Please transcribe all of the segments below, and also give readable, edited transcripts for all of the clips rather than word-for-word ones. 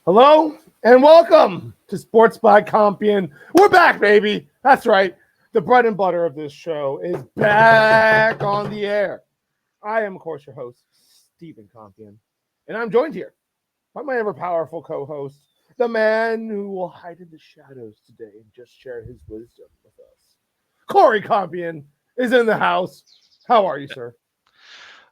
Hello and welcome to Sports by Compian. We're back, baby. That's right. The bread and butter of this show is back on the air. I am, of course, your host, Stephen Compian, and I'm joined here by my ever-powerful co-host, the man who will hide in the shadows today and just share his wisdom with us. Corey Compian is in the house. How are you, sir?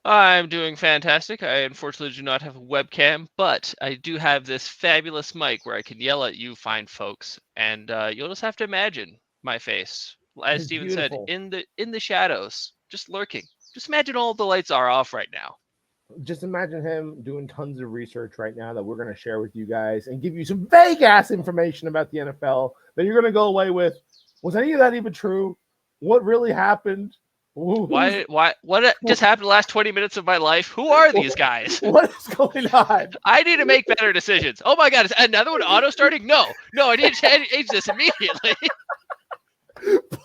I'm doing fantastic. I unfortunately do not have a webcam, but I do have this fabulous mic where I can yell at you fine folks, and you'll just have to imagine my face, as Steven said, in the shadows, just lurking. Just imagine all the lights are off right now. Just imagine him doing tons of research right now that we're going to share with you guys and give you some vague ass information about the NFL that you're going to go away with. Was any of that even true? What really happened? What just happened the last 20 minutes of my life? Who are these guys? What is going on? I need to make better decisions. Oh my God, is another one auto starting? No, I need to change this immediately.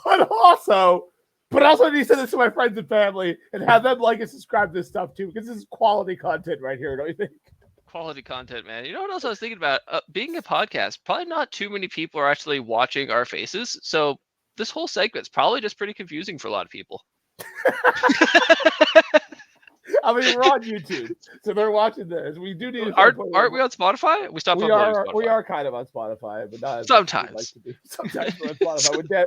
But also I need to send this to my friends and family and have them like and subscribe to this stuff too, because this is quality content right here, don't you think? Quality content, man. You know what else I was thinking about? Being a podcast, probably not too many people are actually watching our faces. So this whole segment's probably just pretty confusing for a lot of people. I mean, we're on YouTube, so they're watching this. We do need. Aren't we on Spotify? We stopped uploading Spotify. We are kind of on Spotify, but not sometimes. Like to be. Sometimes we're on Spotify.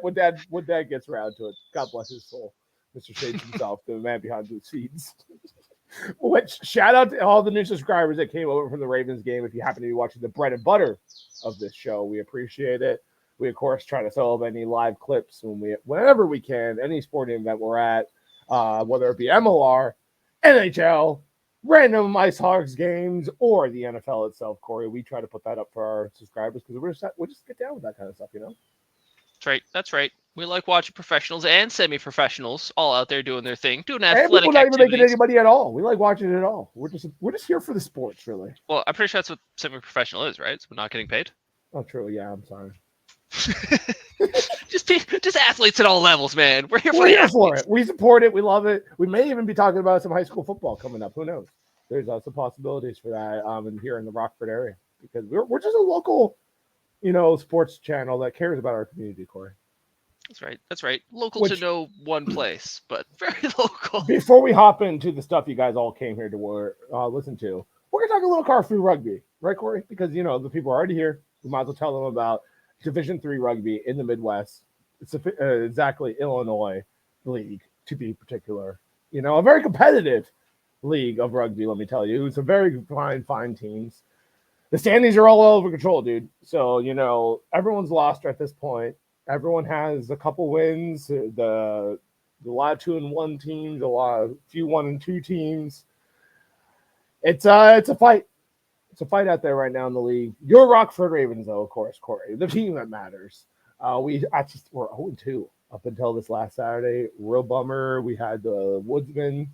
When Dad gets around to it, God bless his soul, Mr. Shades himself, the man behind the scenes. Which shout out to all the new subscribers that came over from the Ravens game. If you happen to be watching the bread and butter of this show, we appreciate it. We, of course, try to throw up any live clips whenever we can, any sporting event we're at, whether it be MLR, NHL, random Ice Hogs games, or the NFL itself, Corey. We try to put that up for our subscribers because we just get down with that kind of stuff, you know? That's right. We like watching professionals and semi-professionals all out there doing their thing, doing athletic we're not activities. Even making anybody at all. We like watching it all. We're just here for the sports, really. Well, I'm pretty sure that's what semi-professional is, right? So we're not getting paid. Oh, true. Yeah, I'm sorry. just athletes at all levels, man. We're here for it. We support it. We love it. We may even be talking about some high school football coming up. Who knows? There's some possibilities for that here in the Rockford area, because we're just a local, sports channel that cares about our community, Corey. That's right. Local to no one place, but very local. Before we hop into the stuff you guys all came here to listen to, we're going to talk a little CARFU Rugby, right, Corey? Because, the people are already here. We might as well tell them about Division 3 Rugby in the Midwest. It's exactly Illinois League, to be particular. A very competitive league of rugby, let me tell you. It's a very fine teams. The standings are all over control, dude. So, everyone's lost at this point. Everyone has a couple wins. A lot of 2-1 teams, a few 1-2 teams. It's a fight. It's a fight out there right now in the league. Your Rockford Ravens, though, of course, Corey, the team that matters. We're 0-2 up until this last Saturday. Real bummer. We had the Woodsmen.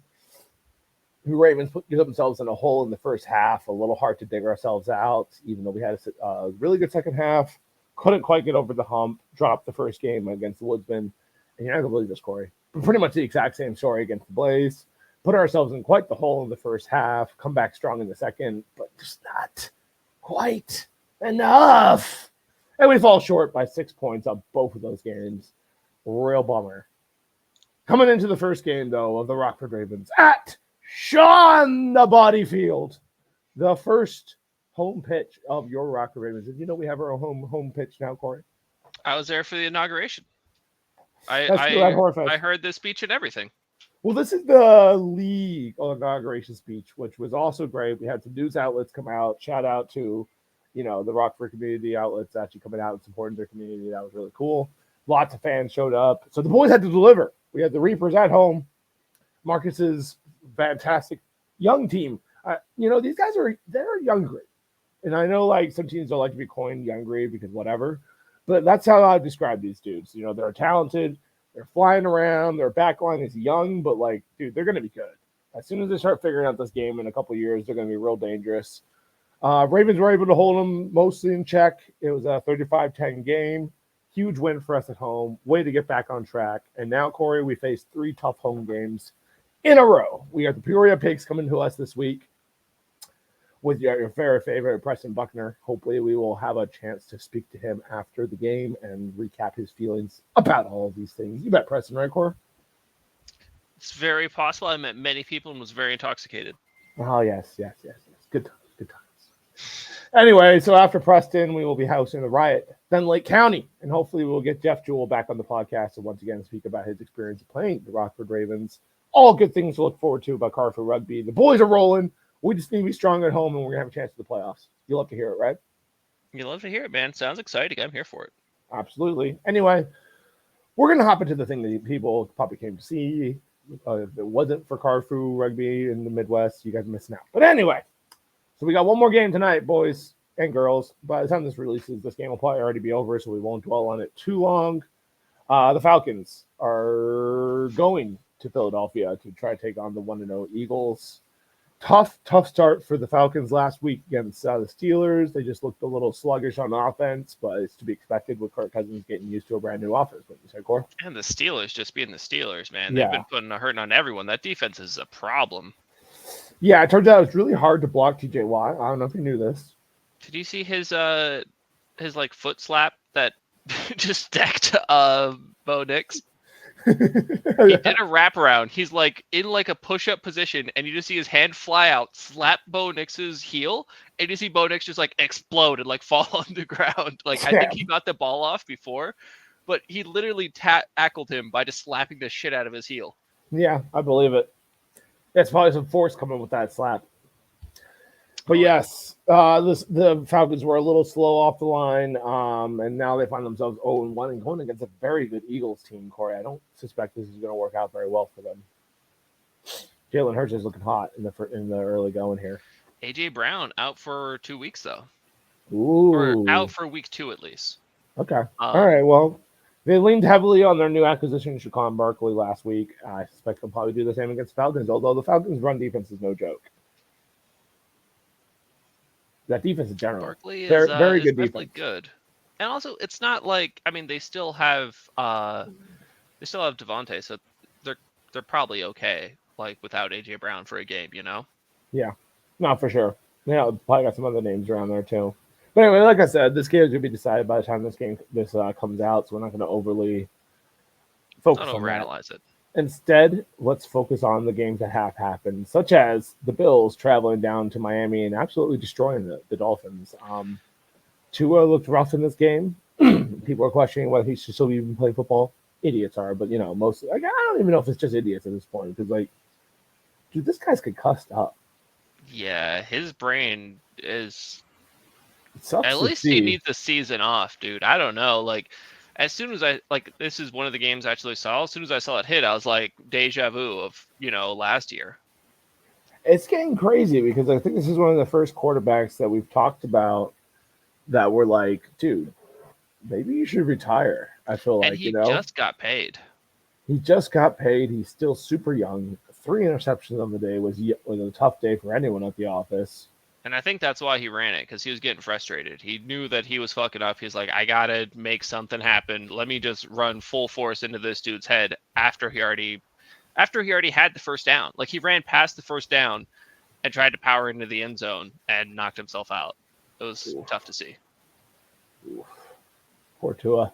The Ravens put themselves in a hole in the first half. A little hard to dig ourselves out, even though we had a really good second half. Couldn't quite get over the hump. Dropped the first game against the Woodsmen. And you're not going to believe this, Corey. But pretty much the exact same story against the Blaze. Put ourselves in quite the hole in the first half. Come back strong in the second. But just not quite enough. And we fall short by 6 points on both of those games. Real bummer. Coming into the first game, though, of the Rockford Ravens at Sean the Body Field. The first home pitch of your Rockford Ravens. Did you know we have our own home pitch now, Corey? I was there for the inauguration. I heard the speech and everything. Well, this is the league inauguration speech, which was also great. We had some news outlets come out. Shout out to, the Rockford community outlets actually coming out and supporting their community. That was really cool. Lots of fans showed up. So the boys had to deliver. We had the Reapers at home. Marcus's fantastic young team. These guys they're younger. And I know some teams don't like to be coined younger because whatever, but that's how I describe these dudes. They're talented, they're flying around, their back line is young, but dude, they're going to be good. As soon as they start figuring out this game in a couple of years, they're going to be real dangerous. Ravens were able to hold them mostly in check. It was a 35-10 game. Huge win for us at home. Way to get back on track. And now, Corey, we face 3 tough home games in a row. We got the Peoria Pigs coming to us this week. with your very favorite Preston Buckner. Hopefully, we will have a chance to speak to him after the game and recap his feelings about all of these things. You bet, Preston, right, Cor? It's very possible. I met many people and was very intoxicated. Oh, yes. Good times, good times. Anyway, so after Preston, we will be hosting the Riot, then Lake County, and hopefully we'll get Jeff Jewell back on the podcast and once again speak about his experience playing the Rockford Ravens. All good things to look forward to about CARFU Rugby. The boys are rolling. We just need to be strong at home, and we're going to have a chance for the playoffs. You love to hear it, right? You love to hear it, man. Sounds exciting. I'm here for it. Absolutely. Anyway, we're going to hop into the thing that people probably came to see. If it wasn't for CARFU Rugby in the Midwest, you guys are missing out. But anyway, so we got one more game tonight, boys and girls. By the time this releases, this game will probably already be over, so we won't dwell on it too long. The Falcons are going to Philadelphia to try to take on the 1-0 Eagles. Tough start for the Falcons last week against the Steelers. They just looked a little sluggish on offense, but it's to be expected with Kirk Cousins getting used to a brand new offense. What you say, Cor? And the Steelers just being the Steelers, man. Yeah. They've been putting a hurting on everyone. That defense is a problem. Yeah, it turns out it's really hard to block TJ Watt. I don't know if you knew this. Did you see his like foot slap that just decked Bo Nix? He did a wraparound. He's like in like a push-up position, and you just see his hand fly out, slap Bo Nix's heel, and you see Bo Nix just like explode and like fall on the ground. Like I think he got the ball off before, but he literally tackled him by just slapping the shit out of his heel. Yeah, I believe it. That's probably some force coming with that slap. But yes, the Falcons were a little slow off the line, and now they find themselves 0-1 and going against a very good Eagles team, Corey. I don't suspect this is going to work out very well for them. Jalen Hurts is looking hot in the early going here. A.J. Brown out for 2 weeks, though. Ooh. Or out for week 2 at least. Okay. All right, well, they leaned heavily on their new acquisition, Shaquan Barkley, last week. I suspect they'll probably do the same against the Falcons, although the Falcons' run defense is no joke. That defense in general. Barkley is very good definitely defense. Good. And also, it's not like, I mean, they still have Devontae, so they're probably okay, like without AJ Brown for a game, you know? Yeah, no, for sure. Yeah, probably got some other names around there too. But anyway, like I said, this game is going to be decided by the time this comes out, so we're not going to overly focus on that. Overanalyze it. Instead, let's focus on the games that have happened, such as the Bills traveling down to Miami and absolutely destroying the Dolphins. Tua looked rough in this game. People are questioning whether he should still even play football. Idiots are, but most I don't even know if it's just idiots at this point because dude, this guy's concussed up. Yeah, his brain is. At least he needs a season off, dude. I don't know, as soon as this is one of the games I actually saw. As soon as I saw it hit, I was like, deja vu of, last year. It's getting crazy because I think this is one of the first quarterbacks that we've talked about that we're like, dude, maybe you should retire. I feel like, and he just got paid. He just got paid. He's still super young. 3 interceptions on the day was a tough day for anyone at the office. And I think that's why he ran it, because he was getting frustrated. He knew that he was fucking up. He's like, I gotta make something happen. Let me just run full force into this dude's head after he already had the first down. Like, he ran past the first down and tried to power into the end zone and knocked himself out. It was tough to see. Poor Tua.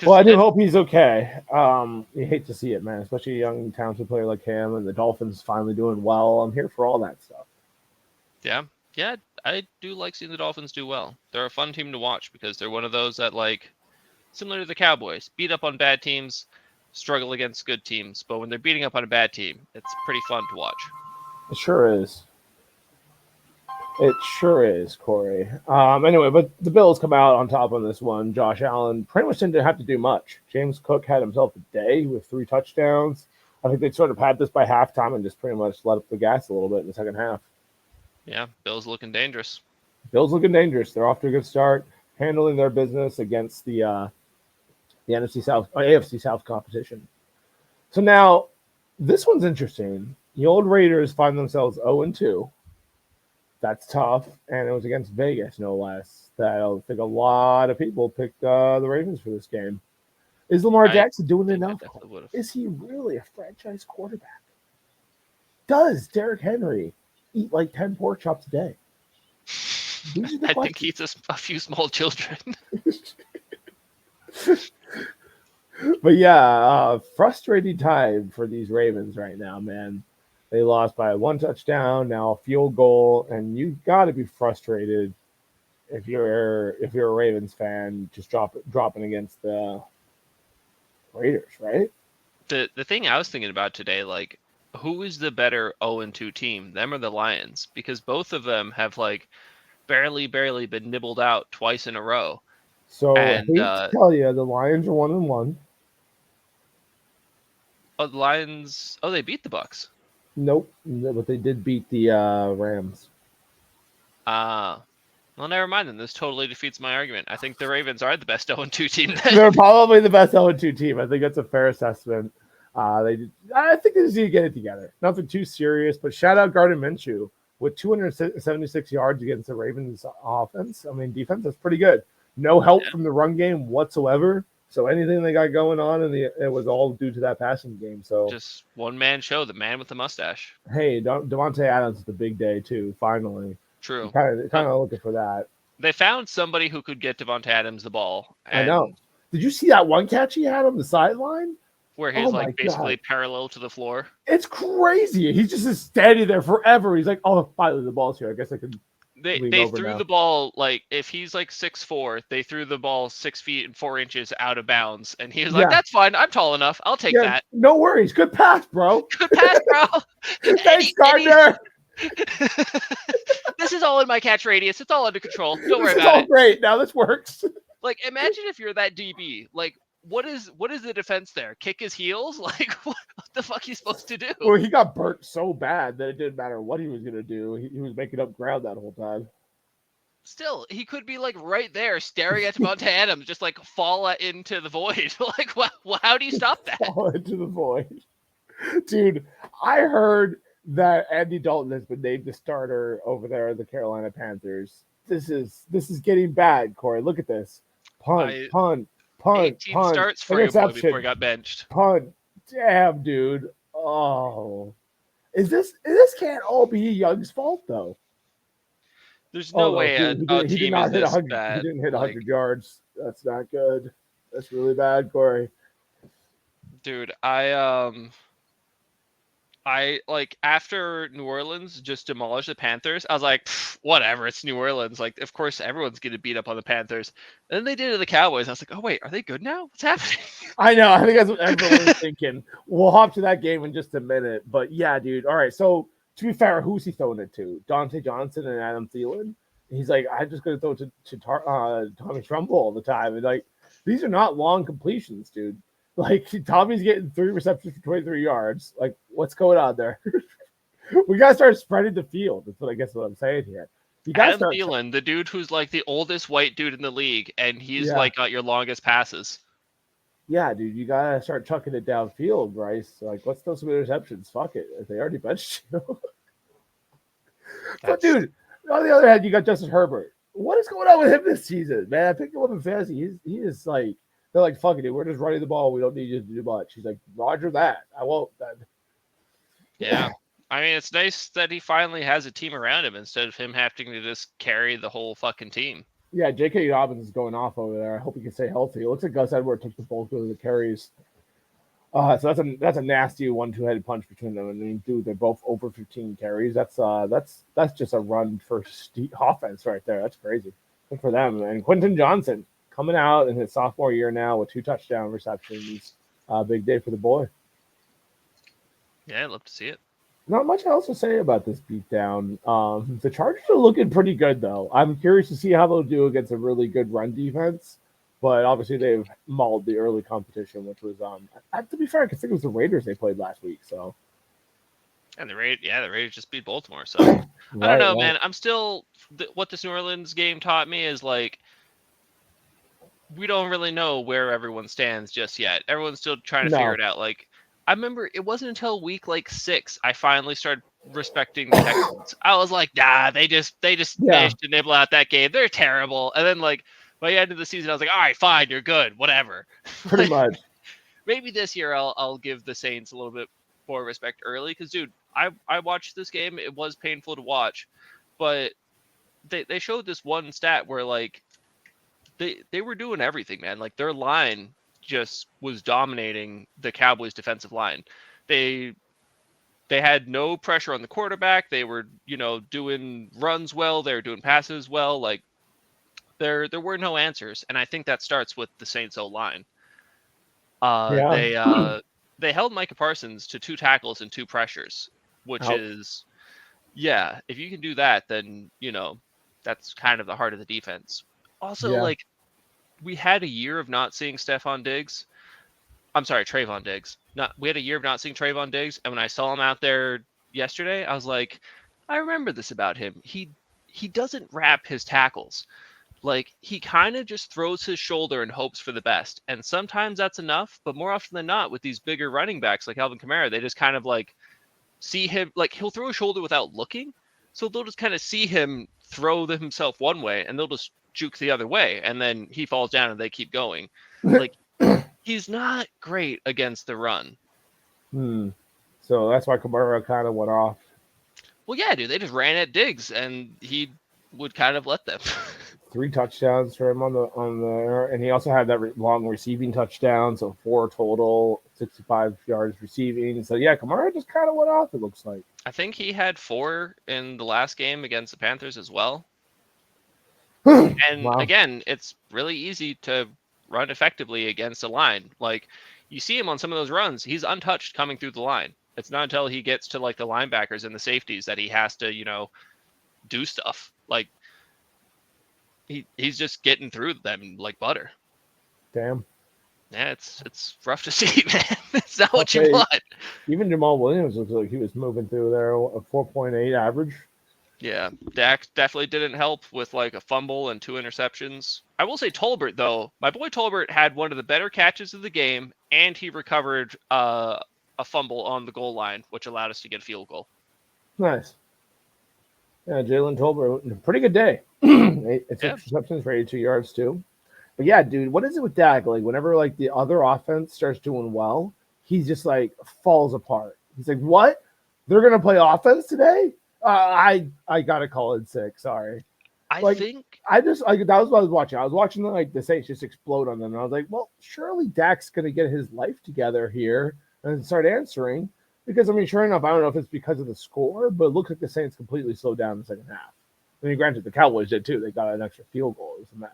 Well, I do hope he's okay. You hate to see it, man, especially a young, talented player like him, and the Dolphins finally doing well. I'm here for all that stuff. Yeah, I do like seeing the Dolphins do well. They're a fun team to watch because they're one of those that, similar to the Cowboys, beat up on bad teams, struggle against good teams. But when they're beating up on a bad team, it's pretty fun to watch. It sure is. It sure is, Corey. Anyway, but the Bills come out on top on this one. Josh Allen pretty much didn't have to do much. James Cook had himself a day with 3 touchdowns. I think they sort of had this by halftime and just pretty much let up the gas a little bit in the second half. Yeah, Bills looking dangerous. They're off to a good start, handling their business against the AFC South competition. So now, this one's interesting. The old Raiders find themselves 0-2. That's tough, and it was against Vegas, no less. I think a lot of people picked the Ravens for this game. Is Lamar Jackson doing enough? Is he really a franchise quarterback? Does Derrick Henry eat 10 pork chops a day? These are the I think questions. he's a few small children. But yeah, frustrating time for these Ravens right now, man. They lost by one touchdown, now a field goal, and you got to be frustrated if you're a Ravens fan, just dropping against the Raiders, right? The thing I was thinking about today, like, who is the better 0-2 team, them or the Lions? Because both of them have like barely been nibbled out twice in a row. So I And hate to tell you, the Lions are 1-1. the Lions, they beat the Bucks. Nope, but they did beat the Rams. Well, never mind then. This totally defeats my argument. I think the Ravens are the best 0-2 team then. They're probably the best 0-2 team. I think that's a fair assessment. I think they just need to get it together. Nothing too serious, but shout out Gardner Minshew with 276 yards against the Ravens offense. I mean, defense, that's pretty good. No help from the run game whatsoever. So anything they got going on, it was all due to that passing game. So just one man show, the man with the mustache. Hey, Devontae Adams is the big day too. Finally, True. Kind of looking for that. They found somebody who could get Devontae Adams the ball. I know. Did you see that one catch he had on the sideline? Where he's basically parallel to the floor. It's crazy. He just is standing there forever. He's like, oh, finally the ball's here. I guess I could. They threw the ball, like, if he's like 6'4", they threw the ball 6 feet and 4 inches out of bounds, and he was like, "That's fine. I'm tall enough. I'll take that. No worries. Good pass, bro. Good pass, bro. Thanks, Gardner. This is all in my catch radius. It's all under control. Don't worry about it. It's all great. Now this works. Like, imagine if you're that DB. Like, what is the defense there? Kick his heels? Like, what the fuck are you supposed to do? Well, he got burnt so bad that it didn't matter what he was gonna do. He was making up ground that whole time. Still, he could be like right there, staring at Devontae Adams, just like fall into the void. Like, how do you stop that? Fall into the void, dude. I heard that Andy Dalton has been named the starter over there at the Carolina Panthers. This is getting bad, Corey. Look at this. Punt. 18 starts for you before he got benched. Punt. Damn, dude. Oh. Is this can't all be Young's fault though? There's no way a team is this bad. He didn't hit 100 yards. That's not good. That's really bad, Corey. Dude, I like, after New Orleans just demolished the Panthers, I was like, whatever, it's New Orleans. Like, of course, everyone's going to beat up on the Panthers. And then they did it to the Cowboys. I was like, oh, wait, are they good now? What's happening? I know. I think that's what everyone was thinking. We'll hop to that game in just a minute. But yeah, dude. All right. So to be fair, who's he throwing it to? Dante Johnson and Adam Thielen? He's like, I'm just going to throw it to Tommy Trumbull all the time. And like, these are not long completions, dude. Like, Tommy's getting 3 receptions for 23 yards. Like, what's going on there? We got to start spreading the field. That's what I'm saying here. Adam Thielen, the dude who's like the oldest white dude in the league, and he's like got your longest passes. Yeah, dude, you got to start chucking it downfield, Bryce. Like, let's throw some interceptions. Fuck it. They already benched you. But, dude, on the other hand, you got Justin Herbert. What is going on with him this season, man? I picked him up in fantasy. He is like, they're like, fuck it, dude. We're just running the ball. We don't need you to do much. He's like, Roger that. I won't. Yeah. I mean, it's nice that he finally has a team around him instead of him having to just carry the whole fucking team. Yeah, J.K. Dobbins is going off over there. I hope he can stay healthy. It looks like Gus Edwards took the bulk of the carries. So that's a nasty 1-2-headed punch between them. I mean, dude, they're both over 15 carries. That's just a run for offense right there. That's crazy. Good for them. And Quentin Johnson coming out in his sophomore year now with 2 touchdown receptions. Big day for the boy. Yeah, I'd love to see it. Not much else to say about this beatdown. The Chargers are looking pretty good, though. I'm curious to see how they'll do against a really good run defense. But obviously, they've mauled the early competition, which was, to be fair, I think it was the Raiders they played last week. So, and the Raiders just beat Baltimore. So I don't know, man. I'm still what this New Orleans game taught me is like, we don't really know where everyone stands just yet. Everyone's still trying to figure it out. Like, I remember it wasn't until week like 6 I finally started respecting the Texans. I was like, nah, they just managed to nibble out that game. They're terrible. And then like by the end of the season, I was like, all right, fine, you're good, whatever. Pretty much. Maybe this year I'll give the Saints a little bit more respect early because, dude, I watched this game. It was painful to watch, but they showed this one stat where like they were doing everything, man. Like their line just was dominating the Cowboys defensive line. They had no pressure on the quarterback. They were, doing runs well. They were doing passes well. Like there were no answers, and I think that starts with the Saints O line. They held Micah Parsons to 2 tackles and 2 pressures, which is, if you can do that, then that's kind of the heart of the defense. Also, like we had a year of not seeing Trayvon Diggs. We had a year of not seeing Trayvon Diggs, and when I saw him out there yesterday, I was like, I remember this about him. He doesn't wrap his tackles. Like he kind of just throws his shoulder and hopes for the best, and sometimes that's enough. But more often than not, with these bigger running backs like Alvin Kamara, they just kind of like see him, like he'll throw a shoulder without looking, so they'll just kind of see him throw himself one way, and they'll just juke the other way, and then he falls down and they keep going. Like he's not great against the run. So that's why Kamara kind of went off. Well, yeah, dude, they just ran at Diggs, and he would kind of let them. 3 touchdowns for him on the, and he also had that long receiving touchdown, so 4 total, 65 yards receiving. So yeah, Kamara just kind of went off. It looks like. I think he had 4 in the last game against the Panthers as well. And again, it's really easy to run effectively against a line. Like you see him on some of those runs, he's untouched coming through the line. It's not until he gets to like the linebackers and the safeties that he has to, do stuff. Like he's just getting through them like butter. Damn. Yeah, it's rough to see, man. It's not what you want. Even Jamal Williams looks like he was moving through there, a 4.8 average. Yeah, Dak definitely didn't help with like a fumble and 2 interceptions. I will say Tolbert, though, my boy Tolbert had one of the better catches of the game, and he recovered a fumble on the goal line, which allowed us to get a field goal. Nice. Yeah, Jalen Tolbert, pretty good day. 6 receptions for 82 yards too. But yeah, dude, what is it with Dak? Like whenever like the other offense starts doing well, he just like falls apart. He's like, "What? They're gonna play offense today? I gotta call it sick. Sorry." I think that was what I was watching. I was watching the Saints just explode on them, and I was like, "Well, surely Dak's gonna get his life together here and start answering." Because I mean, sure enough, I don't know if it's because of the score, but it looks like the Saints completely slowed down in the second half. I mean, granted, the Cowboys did too. They got an extra field goal. It was a mess.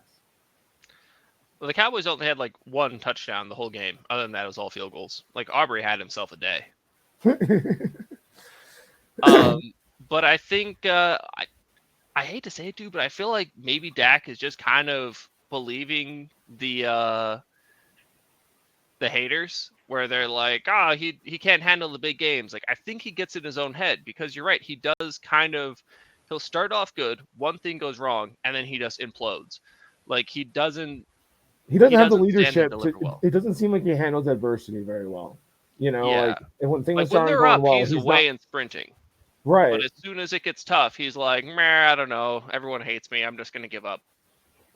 Well, the Cowboys only had like 1 touchdown the whole game. Other than that, it was all field goals. Like Aubrey had himself a day. But I think I hate to say it, dude, but I feel like maybe Dak is just kind of believing the haters, where they're like, he can't handle the big games. Like I think he gets in his own head, because you're right, he does kind of. He'll start off good, one thing goes wrong, and then he just implodes. Like he doesn't have the leadership. It doesn't seem like he handles adversity very well. Like when things like when they're up, well, he's away and sprinting. Right. But as soon as it gets tough, he's like, I don't know. Everyone hates me. I'm just going to give up.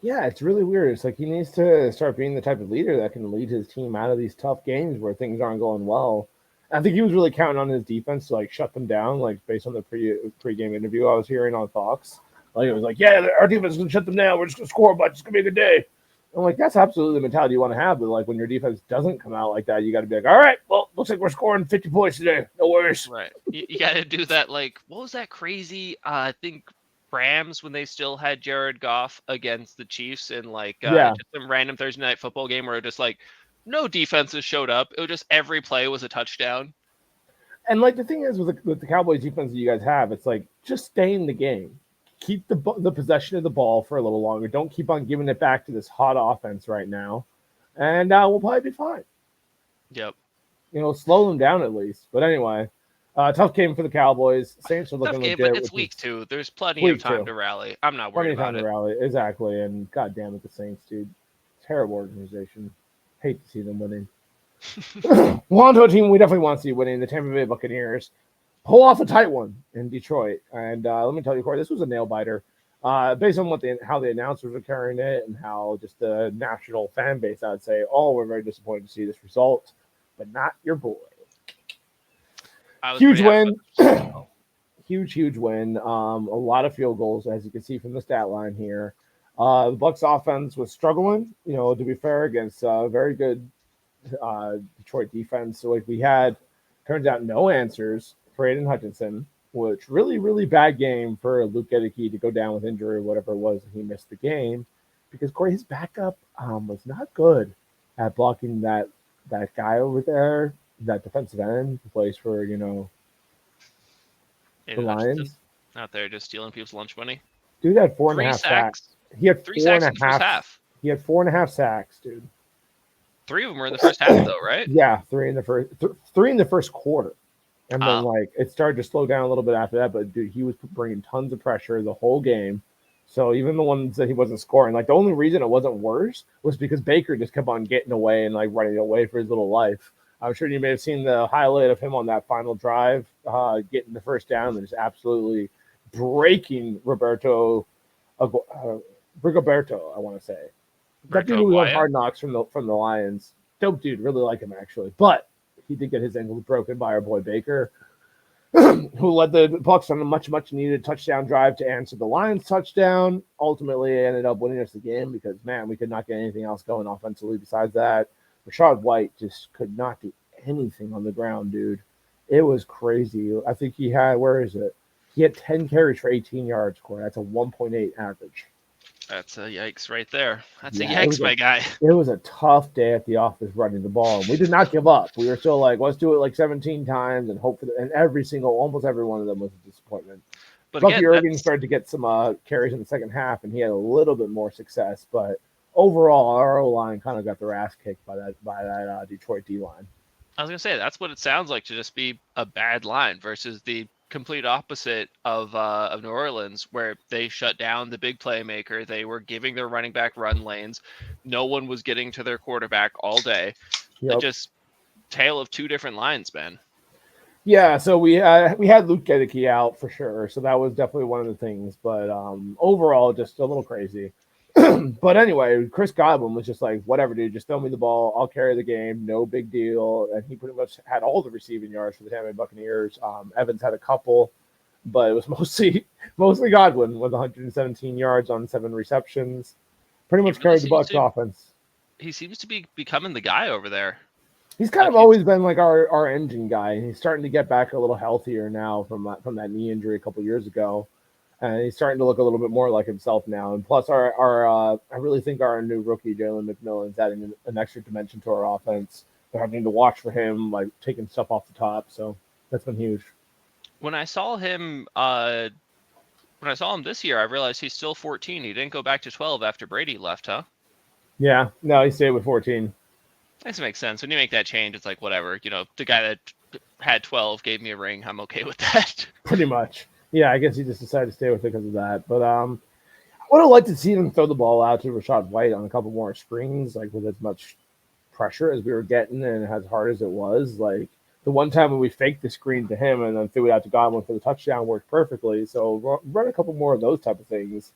Yeah, it's really weird. It's like he needs to start being the type of leader that can lead his team out of these tough games where things aren't going well. I think he was really counting on his defense to like shut them down, like based on the pre-game interview I was hearing on Fox. Like it was like, yeah, our defense is gonna shut them down. We're just gonna score a bunch. It's gonna be a good day. I'm like, that's absolutely the mentality you want to have. But like when your defense doesn't come out like that, you got to be like, all right, well, looks like we're scoring 50 points today. No worries. Right. You got to do that. Like, what was that crazy? I think Rams, when they still had Jared Goff against the Chiefs in like just some random Thursday night football game where it just like no defenses showed up. It was just every play was a touchdown. And like the thing is with the Cowboys defense that you guys have, it's like just stay in the game. Keep the possession of the ball for a little longer. Don't keep on giving it back to this hot offense right now, and we'll probably be fine. Yep. Slow them down at least. But anyway, tough game for the Cowboys. Saints are looking legit. But it's week 2. There's plenty of time to rally. I'm not worried about it. Plenty of time to rally, exactly. And God damn it, the Saints, dude, terrible organization. Hate to see them winning. Well, onto a team we definitely want to see winning, the Tampa Bay Buccaneers. Pull off a tight one in Detroit. And let me tell you, Corey, this was a nail-biter. Based on how the announcers are carrying it and how just the national fan base, I would say, we're very disappointed to see this result, but not your boy. Huge win. huge win. A lot of field goals, as you can see from the stat line here. The Bucks offense was struggling, to be fair, against very good Detroit defense. So like we had, turns out, no answers for Aiden Hutchinson, which really bad game for Luke Gedeke to go down with injury or whatever it was, and he missed the game because Corey, his backup was not good at blocking that guy over there, that defensive end who plays for the Lions. Out there just stealing people's lunch money. Dude had 4.5 3 sacks. He had 3 sacks in the first half. He had 4.5 sacks, dude. 3 of them were in the first half, though, right? Yeah, 3 in the first quarter, and then like it started to slow down a little bit after that. But dude, he was bringing tons of pressure the whole game. So even the ones that he wasn't scoring, like the only reason it wasn't worse was because Baker just kept on getting away and like running away for his little life. I'm sure you may have seen the highlight of him on that final drive, getting the first down and just absolutely breaking Rigoberto, I want to say. That dude who won Hard Knocks from the Lions. Dope dude, really like him actually. But he did get his ankle broken by our boy Baker, who led the Bucs on a much needed touchdown drive to answer the Lions touchdown. Ultimately, ended up winning us the game because, man, we could not get anything else going offensively besides that. Rashad White just could not do anything on the ground, dude. It was crazy. I think he had, where is it? He had 10 carries for 18 yards, Corey. That's a 1.8 average. That's a yikes right there. That's a yikes, my guy. It was a tough day at the office running the ball, and we did not give up. We were still like, let's do it like 17 times and hope for and almost every one of them was a disappointment. But Bucky Irving started to get some carries in the second half, and he had a little bit more success. But overall, our O-line kind of got their ass kicked by that Detroit D-line. I was going to say, that's what it sounds like to just be a bad line versus the complete opposite of New Orleans, where they shut down the big playmaker. They were giving their running back run lanes. No one was getting to their quarterback all day. Yep. Just tale of two different lines, man. Yeah, so we had Luke Gedeke out for sure, so that was definitely one of the things. But overall, just a little crazy. But anyway, Chris Godwin was just like, whatever, dude, just throw me the ball. I'll carry the game. No big deal. And he pretty much had all the receiving yards for the Tampa Bay Buccaneers. Evans had a couple, but it was mostly Godwin with 117 yards on 7 receptions. Pretty much carried the Bucs offense. He seems to be becoming the guy over there. He's kind of always been like our engine guy. He's starting to get back a little healthier now from that knee injury a couple years ago. And he's starting to look a little bit more like himself now. And plus, I really think our new rookie, Jalen McMillan's adding an extra dimension to our offense. They're having to watch for him, like taking stuff off the top. So that's been huge. When I saw him this year, I realized he's still 14. He didn't go back to 12 after Brady left, huh? Yeah, no, he stayed with 14. That makes sense. When you make that change, it's like, whatever. The guy that had 12 gave me a ring. I'm okay with that. Pretty much. Yeah, I guess he just decided to stay with it because of that. But I would have liked to see them throw the ball out to Rashad White on a couple more screens, like with as much pressure as we were getting and as hard as it was. Like the one time when we faked the screen to him and then threw it out to Godwin for the touchdown worked perfectly. So run a couple more of those type of things.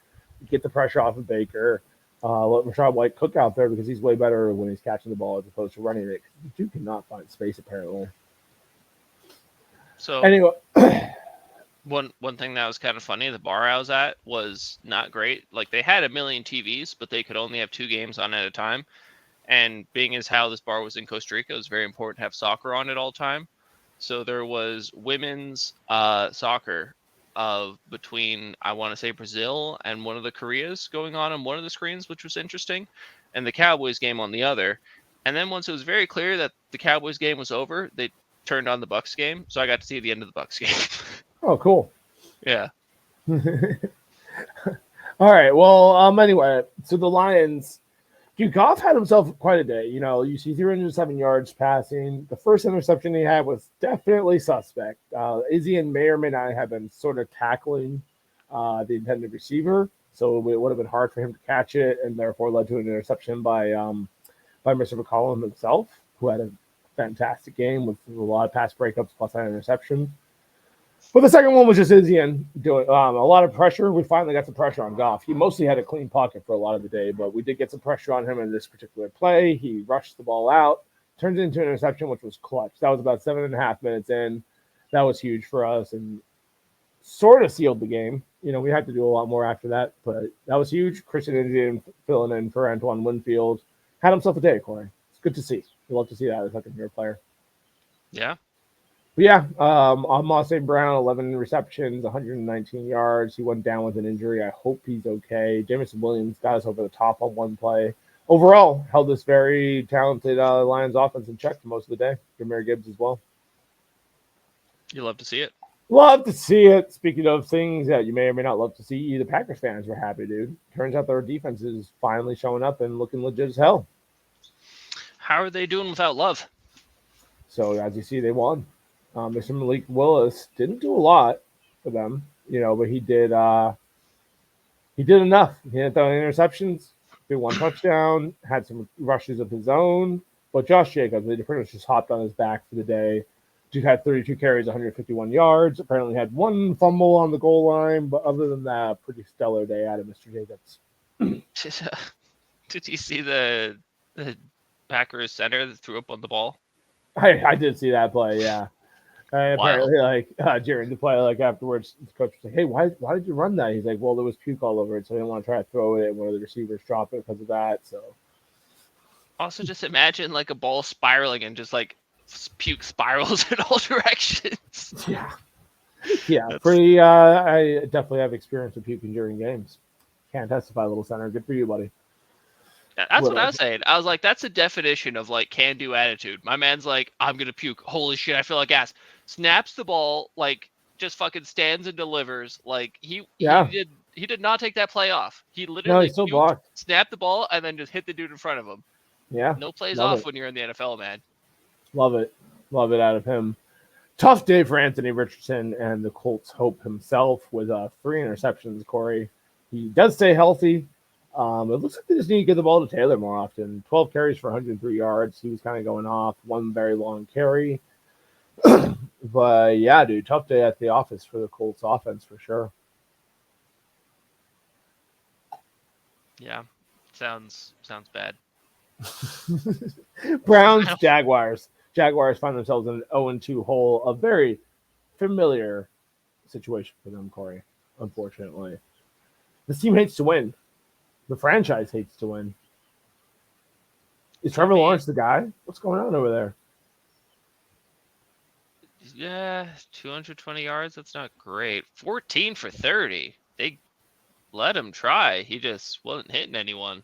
Get the pressure off of Baker. Let Rashad White cook out there because he's way better when he's catching the ball as opposed to running it. The dude cannot find space apparently. So anyway. One thing that was kind of funny, the bar I was at was not great. Like they had 1 million TVs, but they could only have 2 games on at a time. And being as how this bar was in Costa Rica, it was very important to have soccer on at all time. So there was women's soccer between, I want to say, Brazil and one of the Koreas going on one of the screens, which was interesting, and the Cowboys game on the other. And then once it was very clear that the Cowboys game was over, they turned on the Bucs game, so I got to see the end of the Bucs game. Oh, cool. Yeah. All right. Well, anyway, so the Lions, dude, Goff had himself quite a day. You see 307 yards passing. The first interception he had was definitely suspect. Izzy may or may not have been sort of tackling the intended receiver, so it would have been hard for him to catch it, and therefore led to an interception by Mr. McCollum himself, who had a fantastic game with a lot of pass breakups plus an interception. But the second one was just Izzy doing a lot of pressure. We finally got some pressure on Goff. He mostly had a clean pocket for a lot of the day, but we did get some pressure on him in this particular play. He rushed the ball out, turned it into an interception, which was clutch. That was about 7.5 minutes in. That was huge for us and sort of sealed the game. You know, we had to do a lot more after that, but that was huge. Christian Indian filling in for Antoine Winfield. Had himself a day, Corey. It's good to see. We love to see that as a second-year player. Yeah. But yeah, Amon St. Brown, 11 receptions, 119 yards. He went down with an injury. I hope he's okay. Jamison Williams got us over the top on one play. Overall, held this very talented Lions offense in check for most of the day. Jahmyr Gibbs as well. You love to see it. Love to see it. Speaking of things that you may or may not love to see, the Packers fans were happy, dude. Turns out their defense is finally showing up and looking legit as hell. How are they doing without Love? So, as you see, they won. Mr. Malik Willis didn't do a lot for them, you know, but he did enough. He didn't throw any interceptions, threw one touchdown, had some rushes of his own. But Josh Jacobs, they pretty much just hopped on his back for the day. Dude had 32 carries, 151 yards. Apparently had one fumble on the goal line, but other than that, pretty stellar day out of Mr. Jacobs. Did you see the Packers center that threw up on the ball? I did see that play, yeah. Apparently, during the play, afterwards, the coach was like, "Hey, why did you run that?" He's like, "Well, there was puke all over it, so I didn't want to try to throw it, and one of the receivers dropped it because of that." So, also, just imagine a ball spiraling and just puke spirals in all directions. Yeah, pretty. I definitely have experience with puking during games. Can't testify, little center. Good for you, buddy. That's what I was saying. I was like, that's a definition of can-do attitude. My man's like, I'm gonna puke. Holy shit, I feel like ass. Snaps the ball, just fucking stands and delivers. He did not take that play off. He literally he still blocked. Snapped the ball and then just hit the dude in front of him. Yeah. No plays off when you're in the NFL, man. Love it out of him. Tough day for Anthony Richardson and the Colts hope himself with 3 interceptions, Corey. He does stay healthy. It looks like they just need to get the ball to Taylor more often. 12 carries for 103 yards. He was kind of going off. One very long carry. But, yeah, dude, tough day at the office for the Colts offense for sure. Yeah, sounds bad. Browns, Jaguars. Jaguars find themselves in an 0-2 hole. A very familiar situation for them, Corey, unfortunately. This team hates to win. The franchise hates to win. Is Trevor Lawrence the guy? What's going on over there? Yeah, 220 yards. That's not great. 14 for 30. They let him try. He just wasn't hitting anyone.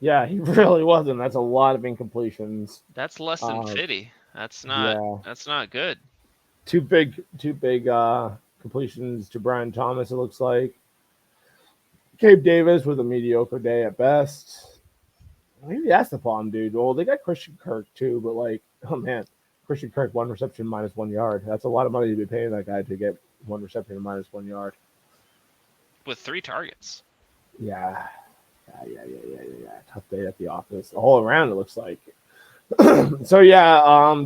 Yeah, he really wasn't. That's a lot of incompletions. That's less than 50. That's not good. Two big completions to Brian Thomas, it looks like. Gabe Davis with a mediocre day at best. Maybe that's the problem, dude. Well, they got Christian Kirk too, but oh man, Christian Kirk, 1 reception, -1 yard. That's a lot of money to be paying that guy to get 1 reception and -1 yard. With 3 targets. Yeah. Tough day at the office. All around, it looks like. So,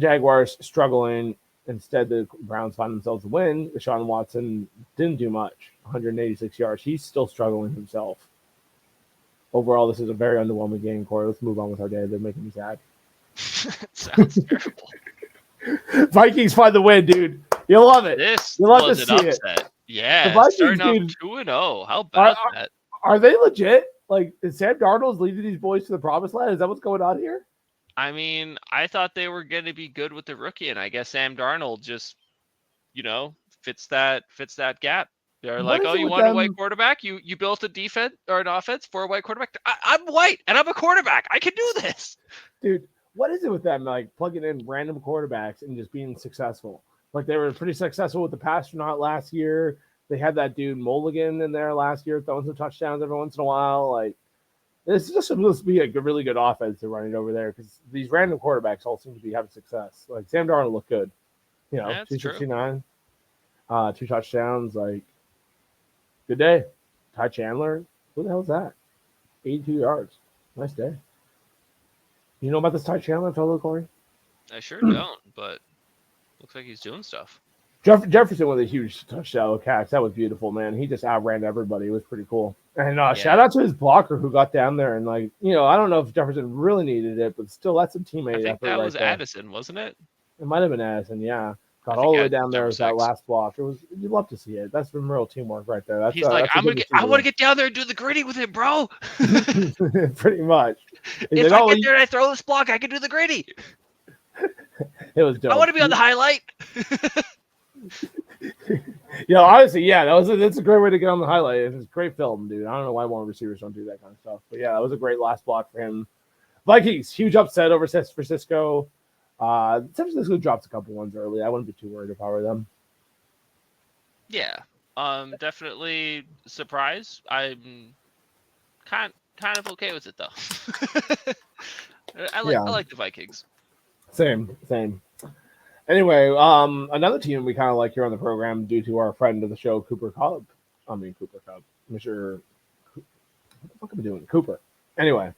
Jaguars struggling. Instead, the Browns find themselves a win. Deshaun Watson didn't do much. 186 yards. He's still struggling himself. Overall, this is a very underwhelming game, Corey. Let's move on with our day. They're making me sad. Sounds terrible. Vikings find the win, dude. You'll love it. You'll love to see upset. It. Yeah, the Vikings, starting off 2-0. How about that? Are they legit? Is Sam Darnold leading these boys to the promised land? Is that what's going on here? I mean, I thought they were going to be good with the rookie, and I guess Sam Darnold just, fits that gap. They're like, oh, you want a white quarterback? You built a defense or an offense for a white quarterback? I'm white, and I'm a quarterback. I can do this. Dude, what is it with them, plugging in random quarterbacks and just being successful? They were pretty successful with the Pastronaut last year. They had that dude Mulligan in there last year throwing some touchdowns every once in a while. This is just supposed to be a really good offense they're running over there because these random quarterbacks all seem to be having success. Sam Darnold looked good. 269, 2 touchdowns. Good day. Ty Chandler, who the hell is that? 82 yards. Nice day. You know about this Ty Chandler fellow, Corey? I sure don't, but looks like he's doing stuff. Jefferson with a huge touchdown catch. That was beautiful, man. He just outran everybody. It was pretty cool. And shout out to his blocker who got down there and I don't know if Jefferson really needed it, but still that's a teammate. I think that was Addison, wasn't it? It might have been Addison, yeah. Got I think all he the way had down there number with that 6. last block. You'd love to see it. That's some real teamwork right there. He's like, That's a good I want to receiver. get down there and do the gritty with him, bro. Pretty much. He's If like, I get there and I throw this block, I can do the gritty. it was dope. I want to be on the highlight. Honestly, yeah, that's a great way to get on the highlight. It's a great film, dude. I don't know why more receivers don't do that kind of stuff, but yeah, that was a great last block for him. Vikings, huge upset over San Francisco. San Francisco dropped a couple ones early. I wouldn't be too worried if I were them. Yeah, definitely surprise. I'm kind of okay with it though. I like the Vikings. Same. Anyway, another team we kind of like here on the program due to our friend of the show, Cooper Cub. Mr. What the fuck am I doing? Cooper. Anyway,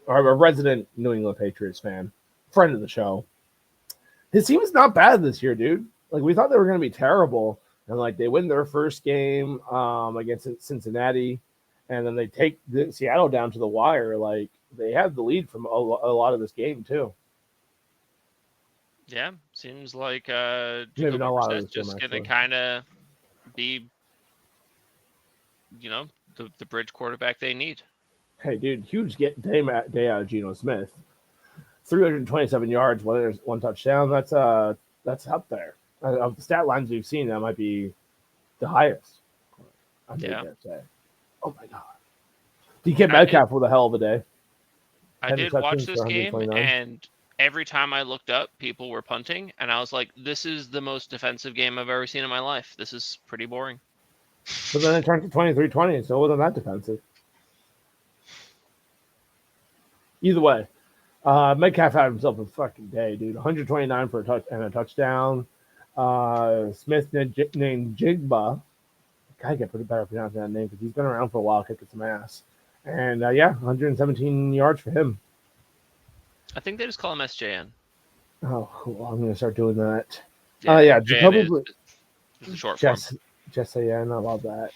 our resident New England Patriots fan, friend of the show. His team is not bad this year, dude. Like, we thought they were going to be terrible. And, like, they win their first game against Cincinnati. And then they take Seattle down to the wire. Like, they have the lead from a lot of this game, too. Yeah, seems like Maybe not a lot of this just game, going to kind of be, the bridge quarterback they need. Hey, dude, huge day out of Geno Smith. 327 yards, one touchdown. That's up there. Of the stat lines we've seen, that might be the highest. I think I'd say. Oh my god. DK Metcalf with a hell of a day. I did watch this game, and every time I looked up, people were punting, and I was like, this is the most defensive game I've ever seen in my life. This is pretty boring. But then it turned to 23-20, so it wasn't that defensive. Either way, Metcalf had himself a fucking day, dude. 129 for a touchdown. Smith named Jigba. Gotta get pretty better pronouncing that name because he's been around for a while, kicking some ass. And 117 yards for him. I think they just call him SJN. Oh, cool. I'm gonna start doing that. Jacoby is short form. Just say I love that.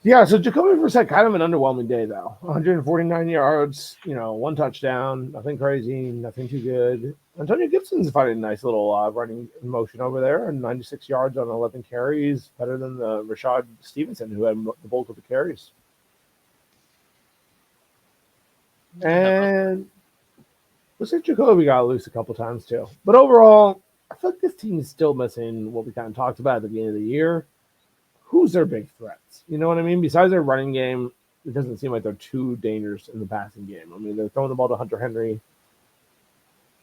Yeah, so Jacoby Brissett, kind of an underwhelming day though. 149 yards, one touchdown, nothing crazy, nothing too good. Antonio Gibson's finding a nice little running motion over there, and 96 yards on 11 carries, better than the Rashad Stevenson who had the bulk of the carries. And looks like Jacoby got loose a couple times too. But overall, I feel like this team is still missing what we kind of talked about at the beginning of the year. Who's their big threats? You know what I mean? Besides their running game, it doesn't seem like they're too dangerous in the passing game. I mean, they're throwing the ball to Hunter Henry.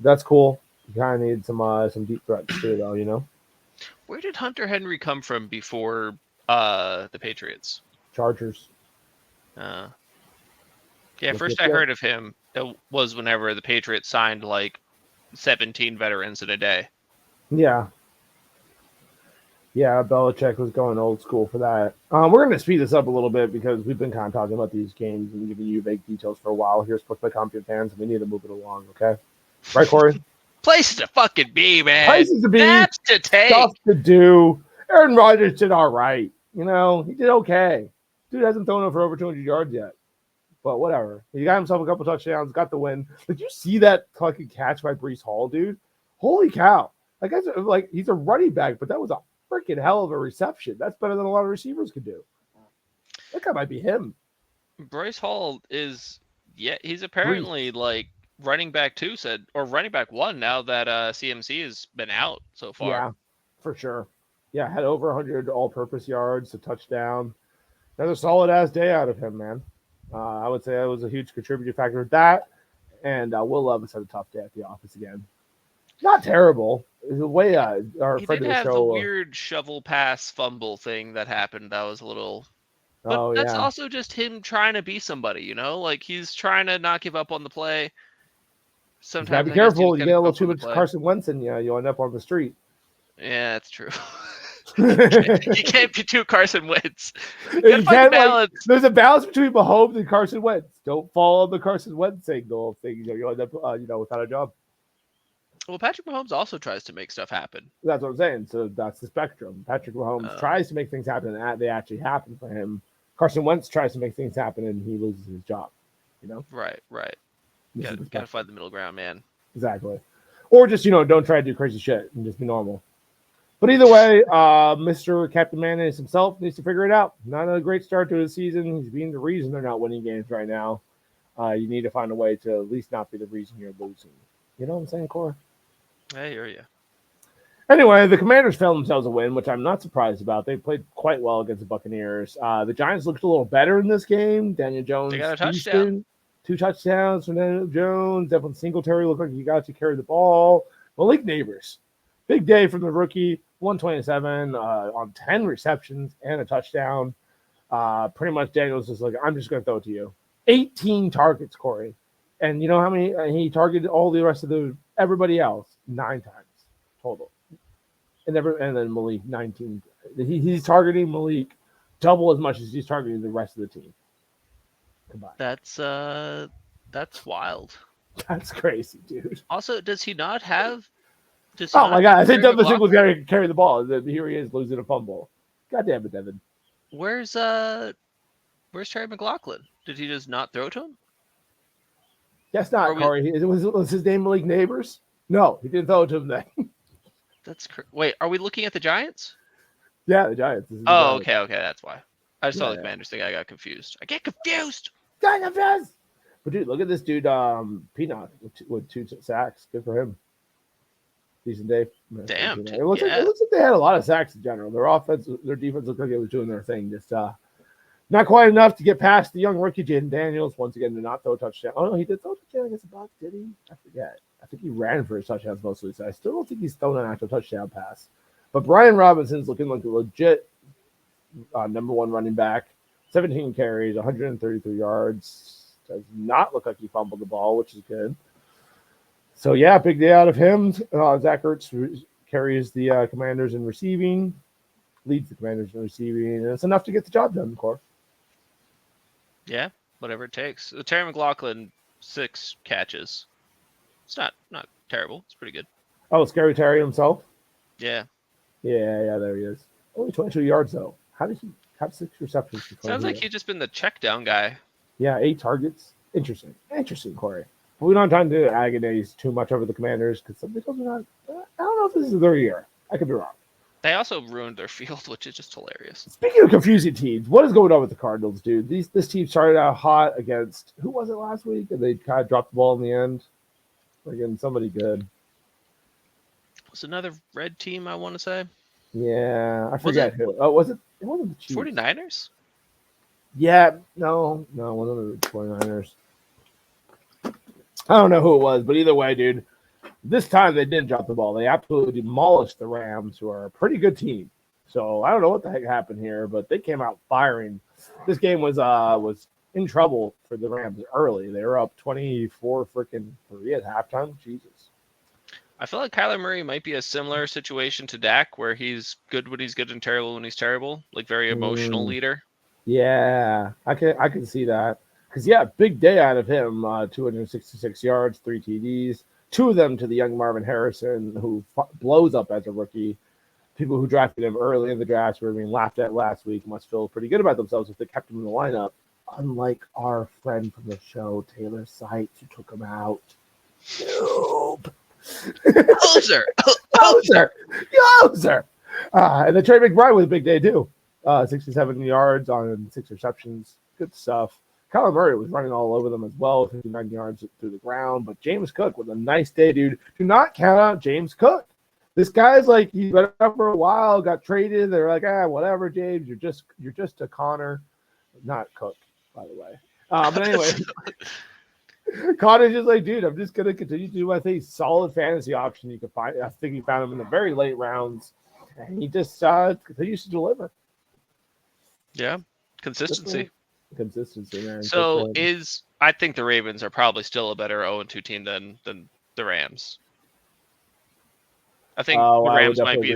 That's cool. You kind of need some deep threats too, though, Where did Hunter Henry come from before the Patriots? Chargers. First I heard of him, it was whenever the Patriots signed like 17 veterans in a day. Yeah. Yeah, Belichick was going old school for that. We're going to speed this up a little bit because we've been kind of talking about these games and giving you vague details for a while. Here's Sports by Compian fans, and we need to move it along, okay? Right, Corey? Places to fucking be, man. Places to be. Snaps to take. Stuff to do. Aaron Rodgers did all right. He did okay. Dude hasn't thrown it for over 200 yards yet. But whatever. He got himself a couple touchdowns, got the win. Did you see that fucking catch by Breece Hall, dude? Holy cow. That guy's like, he's a running back, but that was a freaking hell of a reception. That's better than a lot of receivers could do. That guy might be him. Bryce Hall is, he's apparently like running back 2 or running back 1 now that CMC has been out so far. Yeah, for sure. Yeah, had over 100 all-purpose yards, a touchdown. Another solid-ass day out of him, man. I would say that was a huge contributing factor with that. And Will Levis had a tough day at the office again. Not terrible. The way our friend of the show, the weird shovel pass fumble thing that happened. That was a little. But that's also just him trying to be somebody, Like he's trying to not give up on the play. Sometimes you gotta be careful. You get a little too much Carson Wentz in you, you'll end up on the street. Yeah, that's true. You can't be too Carson Wentz. You can't, balance. There's a balance between Mahomes and Carson Wentz. Don't follow the Carson Wentz signal of things. You'll end up, without a job. Well, Patrick Mahomes also tries to make stuff happen. That's what I'm saying. So that's the spectrum. Patrick Mahomes tries to make things happen, and they actually happen for him. Carson Wentz tries to make things happen, and he loses his job. Right. Got to find the middle ground, man. Exactly. Or just, don't try to do crazy shit and just be normal. But either way, Mr. Captain Mayonnaise himself needs to figure it out. Not a great start to the season. He's being the reason they're not winning games right now. You need to find a way to at least not be the reason you're losing. You know what I'm saying, Cora? I hear you. Anyway, the Commanders found themselves a win, which I'm not surprised about. They played quite well against the Buccaneers. The Giants looked a little better in this game. Daniel Jones, They got a touchdown. 2 touchdowns from Daniel Jones. Devin Singletary looked like he got to carry the ball. Malik Neighbors, big day from the rookie. 127 on 10 receptions and a touchdown. Pretty much Daniels just like, I'm just going to throw it to you. 18 targets, Corey. And you know how many he targeted all the rest of everybody else? 9 times total. And then Malik, 19. He's targeting Malik double as much as he's targeting the rest of the team combined. That's wild. That's crazy, dude. Also, does he not have... Oh my God! I think Devin Singletary was going to carry the ball. Here he is losing a fumble. God damn it, Devin. Where's Terry McLaughlin? Did he just not throw to him? Yes, not Corey. Was his name Malik Neighbors? No, he didn't throw it to him then. Wait, are we looking at the Giants? Yeah, the Giants. Okay, that's why. I just saw the Commanders thing. I got confused. But dude, look at this dude, Peanut with 2 sacks. Good for him. Decent day. Damn. It looks like they had a lot of sacks in general. Their defense looked like it was doing their thing. Just not quite enough to get past the young rookie Jaden Daniels. Once again, did not throw a touchdown. Oh no, he did throw a touchdown against the Bucs, did he? I forget. I think he ran for his touchdowns mostly. So I still don't think he's thrown an actual touchdown pass. But Brian Robinson's looking like a legit number 1 running back. 17 carries, 133 yards. Does not look like he fumbled the ball, which is good. So, yeah, big day out of him. Zach Ertz carries the Commanders in receiving, leads the Commanders in receiving, and it's enough to get the job done, Cor. Yeah, whatever it takes. Terry McLaughlin, 6 catches. It's not terrible. It's pretty good. Oh, Scary Terry himself? Yeah. Yeah, there he is. Only 22 yards, though. How did he have 6 receptions? Sounds like he's just been the check down guy. Yeah, 8 targets. Interesting, Corey. But we don't have time to agonize too much over the Commanders because some people are not. I don't know if this is their year. I could be wrong. They also ruined their field, which is just hilarious. Speaking of confusing teams, what is going on with the Cardinals, dude? This team started out hot against who was it last week, and they kind of dropped the ball in the end against somebody good. Was another red team, I want to say. Yeah, I forget who. Oh, was it? It wasn't the Chiefs. 49ers? Yeah, no, one of the 49ers. I don't know who it was, but either way, dude, this time they didn't drop the ball. They absolutely demolished the Rams, who are a pretty good team. So I don't know what the heck happened here, but they came out firing. This game was in trouble for the Rams early. They were up 24-3 at halftime. Jesus. I feel like Kyler Murray might be a similar situation to Dak, where he's good when he's good and terrible when he's terrible, like very emotional leader. Yeah, I can see that. Because, big day out of him, 266 yards, 3 TDs, 2 of them to the young Marvin Harrison, who blows up as a rookie. People who drafted him early in the draft were being laughed at last week must feel pretty good about themselves if they kept him in the lineup. Unlike our friend from the show, Taylor Seitz, who took him out. Nope. Hoser. And then Trey McBride with a big day, too. 67 yards on 6 receptions. Good stuff. Kyler Murray was running all over them as well, 59 yards through the ground. But James Cook with a nice day, dude. Do not count out James Cook. This guy's like, he's been up for a while, got traded. They're like, whatever, James. You're just a Connor, not Cook, by the way. But anyway, Connor's just like, dude, I'm just gonna continue to do my thing. Solid fantasy option you can find. I think he found him in the very late rounds, and he just continues to deliver. Yeah, consistency, man. So I think the Ravens are probably still a better 0-2 team than the Rams. I think the Rams might be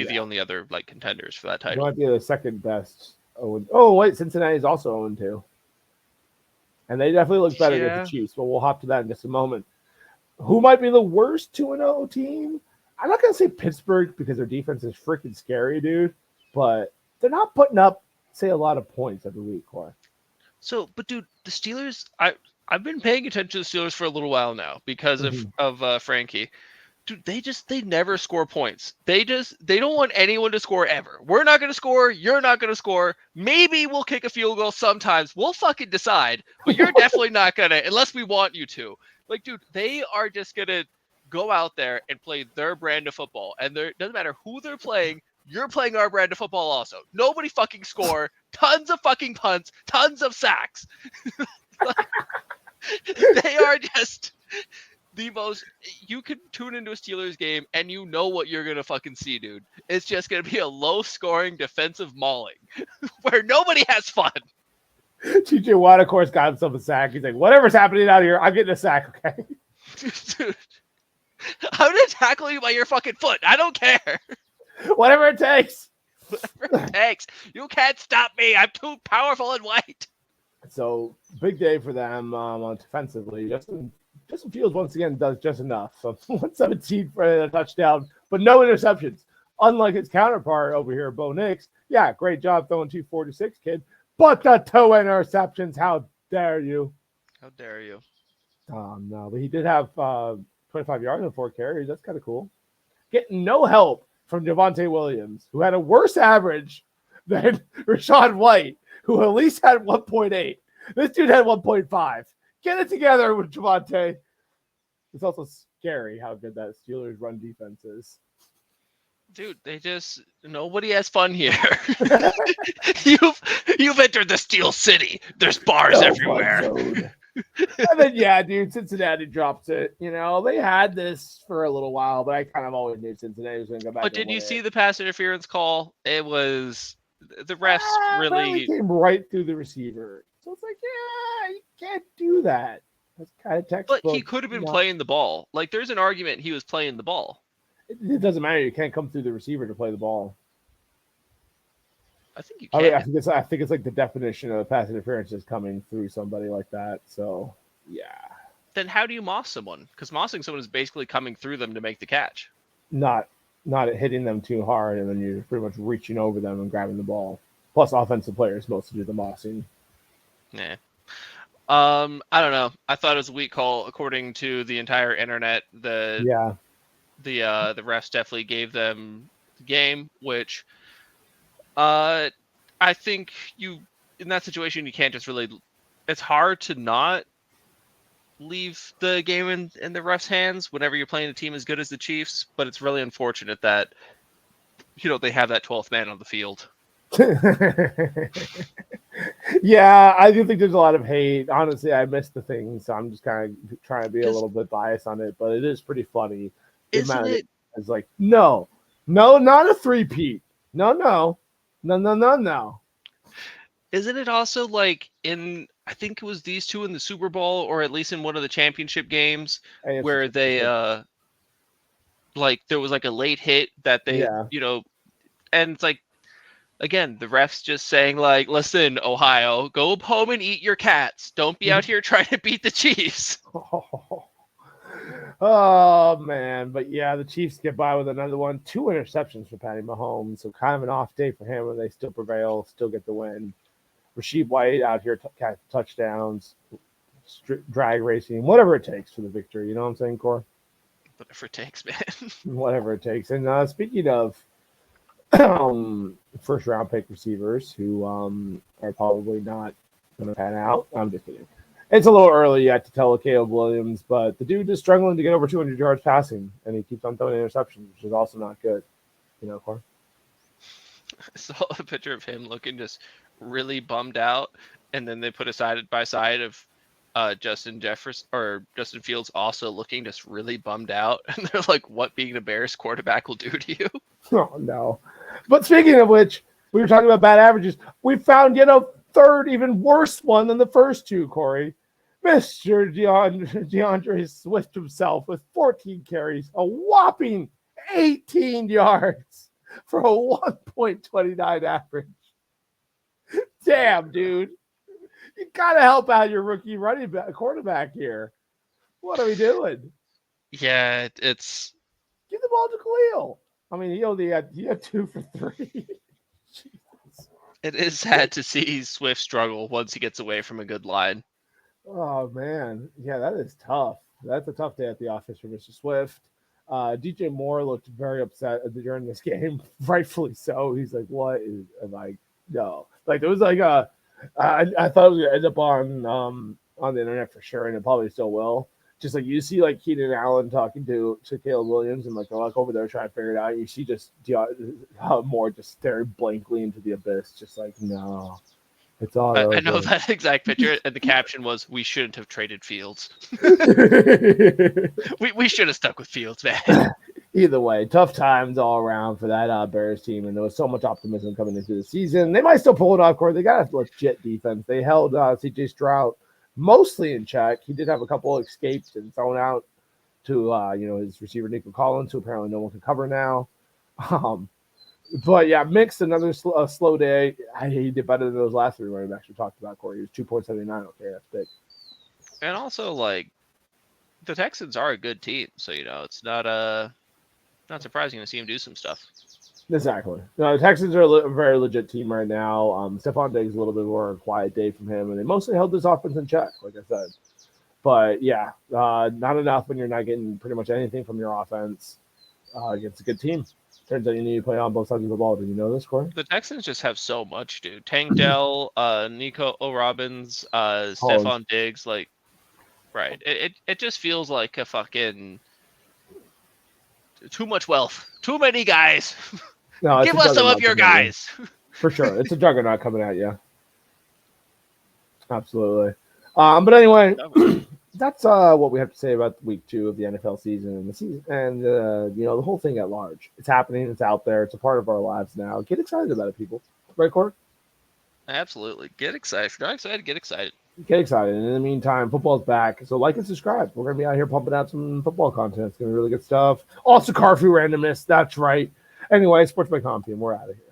the only other like contenders for that title. They might be the second best. Oh wait, Cincinnati is also 0-2. And they definitely look better against the Chiefs, but we'll hop to that in just a moment. Who might be the worst 2-0 team? I'm not going to say Pittsburgh because their defense is freaking scary, dude. But they're not putting up, say, a lot of points every week, Corey. So, but dude, the Steelers, I've been paying attention to the Steelers for a little while now because of Frankie. Dude, they never score points. They don't want anyone to score ever. We're not going to score. You're not going to score. Maybe we'll kick a field goal sometimes. We'll fucking decide. But you're definitely not going to unless we want you to. Like, dude, they are just going to go out there and play their brand of football. And it doesn't matter who they're playing. You're playing our brand of football also. Nobody fucking score. Tons of fucking punts. Tons of sacks. They are just the most. You can tune into a Steelers game and you know what you're gonna fucking see, dude. It's just gonna be a low-scoring defensive mauling where nobody has fun. TJ Watt, of course, got himself a sack. He's like, whatever's happening out here, I'm getting a sack, okay? Dude, I'm gonna tackle you by your fucking foot. I don't care. Whatever it takes. Whatever it takes. You can't stop me. I'm too powerful and white. So big day for them defensively. Justin Fields once again does just enough. So 117 for a touchdown, but no interceptions. Unlike his counterpart over here, Bo Nix. Yeah, great job throwing 246, kid. But the 2 interceptions. How dare you? How dare you? No, but he did have 25 yards and 4 carries. That's kind of cool. Getting no help from Javonte Williams, who had a worse average than Rachaad White, who at least had 1.8. This dude had 1.5. Get it together with Javonte. It's also scary how good that Steelers run defense is. Dude, nobody has fun here. You've entered the Steel City. There's bars everywhere. And then, yeah, dude, Cincinnati drops it. You know, they had this for a little while, but I kind of always knew Cincinnati was going to go back. But did you see the pass interference call? It was the refs really came right through the receiver. So it's like, yeah, you can't do that. That's kind of textbook. But he could have been playing the ball. Like, there's an argument he was playing the ball. It doesn't matter. You can't come through the receiver to play the ball. I think you can. I think it's like the definition of pass interference is coming through somebody like that. So, yeah. Then how do you moss someone? Because mossing someone is basically coming through them to make the catch. Not hitting them too hard, and then you're pretty much reaching over them and grabbing the ball. Plus, offensive players mostly do the mossing. Yeah. I don't know. I thought it was a weak call, according to the entire internet. The refs definitely gave them the game, which I think in that situation you can't just really. It's hard to not leave the game in the refs' hands whenever you're playing a team as good as the Chiefs, but it's really unfortunate that they have that 12th man on the field. Yeah, I do think there's a lot of hate. Honestly, I missed the thing, so I'm just kind of trying to be a little bit biased on it, but it is pretty funny. Isn't it? It's like, no, not a three-peat. No. Isn't it also like I think it was these two in the Super Bowl, or at least in one of the championship games, where they there was like a late hit that they and it's like, again, the refs just saying like, listen, Ohio, go home and eat your cats. Don't be out here trying to beat the Chiefs. Oh man, but yeah, the Chiefs get by with another one. 2 interceptions for Patty Mahomes, so kind of an off day for him, and they still prevail, still get the win. Rachaad White out here touchdowns, drag racing, whatever it takes for the victory. You know what I'm saying, Cor? Whatever it takes, man. Whatever it takes. And speaking of first round pick receivers who are probably not going to pan out, I'm just kidding. It's a little early yet to tell Caleb Williams, but the dude is struggling to get over 200 yards passing, and he keeps on throwing interceptions, which is also not good. Cor? I saw a picture of him looking just really bummed out, and then they put a side by side of Justin Fields also looking just really bummed out, and they're like, what being the Bears quarterback will do to you. Oh no. But speaking of which, we were talking about bad averages. We found yet a third, even worse one than the first two, Corey. Mr. DeAndre Swift himself with 14 carries, a whopping 18 yards for a 1.29 average. Damn, dude. You gotta help out your rookie quarterback here. What are we doing? Yeah, it's give the ball to Khalil. I mean, he had 2 for 3. It is sad to see Swift struggle once he gets away from a good line. Oh man, yeah, that is tough. That's a tough day at the office for Mr. Swift. DJ Moore looked very upset during this game, rightfully so. He's like, "What is?" I'm like, no, like there was like a. I thought it was gonna end up on the internet for sure, and it probably still will. Just like you see, like Keenan Allen talking to Caleb Williams, and like they're like over there trying to figure it out. You see just Moore just staring blankly into the abyss, just like no, it's all I know over. that exact picture, and the caption was, "We shouldn't have traded Fields. we should have stuck with Fields, man." Either way, tough times all around for that Bears team, and there was so much optimism coming into the season. They might still pull it off, Corey. They got a legit defense. They held CJ Stroud mostly in check. He did have a couple of escapes and thrown out to his receiver Nico Collins, who apparently no one can cover now. But yeah, mixed another slow day. He did better than those last three running backs we talked about, Corey. He was 2.79. Okay, that's big. And also, like, the Texans are a good team, so it's not surprising to see him do some stuff. Exactly. No, the Texans are a very legit team right now. Stephon Diggs a little bit more a quiet day from him, and they mostly held this offense in check, like I said. But yeah, not enough when you're not getting pretty much anything from your offense against a good team. Turns out you need to play on both sides of the ball. Did you know this, Corey? The Texans just have so much, dude. Tank Dell, Nico Robbins, Stephon Diggs, like, right. It just feels like a fucking too much wealth. Too many guys. No, Give us some of your guys. For sure. It's a juggernaut coming at you. Absolutely. But anyway, that's what we have to say about week 2 of the NFL season and the season and the whole thing at large. It's happening. It's out there. It's a part of our lives now. Get excited about it, people. Right, Corey? Absolutely. Get excited. If you're not excited, get excited. Get excited. And in the meantime, football's back. So like and subscribe. We're going to be out here pumping out some football content. It's going to be really good stuff. Also, CARFU randomness. That's right. Anyway, Sports by Compian. We're out of here.